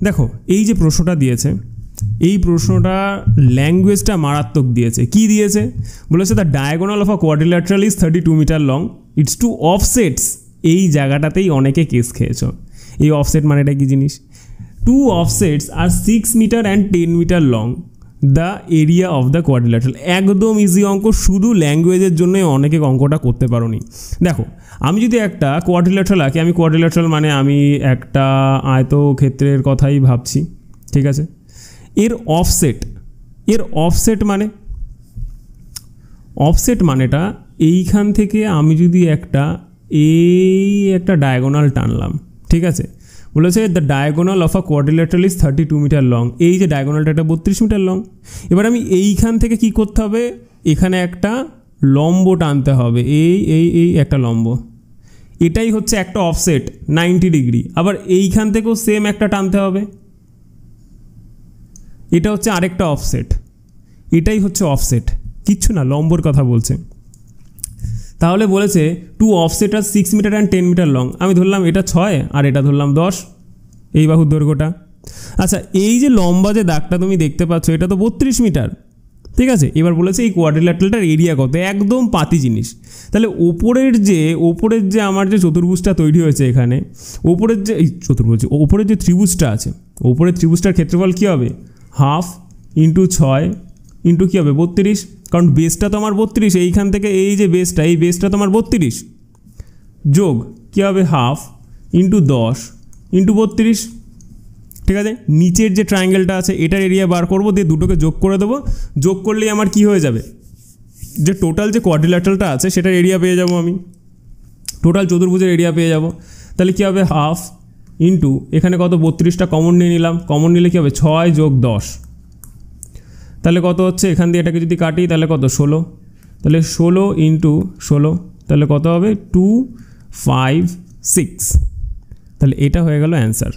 দেখো এই যে প্রশ্নটা দিয়েছে, এই প্রশ্নটা ল্যাঙ্গুয়েজটা মারাত্মক দিয়েছে। কি দিয়েছে বলেছে, the diagonal of a quadrilateral is 32 metre long, its two offsets. এই জায়গাটাতেই অনেকে কেস খেয়েছ। এই অফসেট মানেটা কি জিনিস? 2 offsets are 6 metre and 10 metre long, the area of the quadrilateral. একদম ইজি অঙ্ক, শুধু ল্যাঙ্গুয়েজের জন্য অনেকে অঙ্কটা করতে পারো নি। দেখো আমি যদি একটা কোয়াড্রিল্যাটারাল আঁকি, আমি কোয়াড্রিল্যাটারাল মানে আমি একটা আয়তক্ষেত্রের কথাই ভাবছি, ঠিক আছে। এর অফসেট মানে অফসেট মানেটা এইখান থেকে আমি যদি একটা ডায়াগোনাল টানলাম, ঠিক আছে, বলেছে the diagonal of a quadrilateral is 32 metre long. এই যে ডায়াগোনালটা এটা 32 মিটার লং। এবার আমি এইখান থেকে কি করতে হবে, এখানে একটা লম্ব টানতে হবে, এই একটা লম্ব, এটাই হচ্ছে একটা অফসেট 90 ডিগ্রি। আবার এইখান থেকেও সেম একটা টানতে হবে, এটা হচ্ছে আরেকটা অফসেট, এটাই হচ্ছে অফসেট, কিচ্ছু না, লম্বর কথা বলছে। তাহলে বলেছে 2 offset আর 6 মিটার অ্যান্ড 10 মিটার লং। আমি ধরলাম এটা 6 আর এটা ধরলাম 10, এই বাহুর দৈর্ঘ্যটা। আচ্ছা এই যে লম্বা যে দাগটা তুমি দেখতে পাচ্ছ, এটা তো 32 মিটার, ঠিক আছে। এবার বলেছে এই কোয়াড্রিল্যাটারালটার এরিয়া কত, একদম পাতি জিনিস। তাহলে ওপরের যে আমার যে চতুর্ভুজটা তৈরি হয়েছে এখানে, ওপরের যে ত্রিভুজটা আছে, ওপরের ত্রিভুজটার ক্ষেত্রফল কী হবে, 1/2 × 6 × কী হবে 32, কারণ বেসটা তো আমার 32, এইখান থেকে এই যে বেসটা, এই বেসটা তো আমার 32, যোগ কী হবে 1/2 × 10 × 32, ঠিক আছে। নিচের যে ট্রায়াঙ্গেলটা আছে এটার এরিয়া বার করবো, দিয়ে দুটোকে যোগ করে দেবো, যোগ করলেই আমার কি হয়ে যাবে, যে টোটাল যে কোয়াড্রিল্যাটারালটা আছে সেটার এরিয়া পেয়ে যাব আমি, টোটাল চতুর্ভুজের এরিয়া পেয়ে যাব। তাহলে কী হবে 1/2 × এখানে কত 32টা কমন নিয়ে নিলাম, কমন নিলে কী হবে 6 যোগ 10, তাহলে কত হচ্ছে, এখান দিয়ে এটাকে যদি কাটি তাহলে কত 16, তাহলে 16 × 16 তাহলে কত হবে 256, তাহলে এটা হয়ে গেল অ্যান্সার।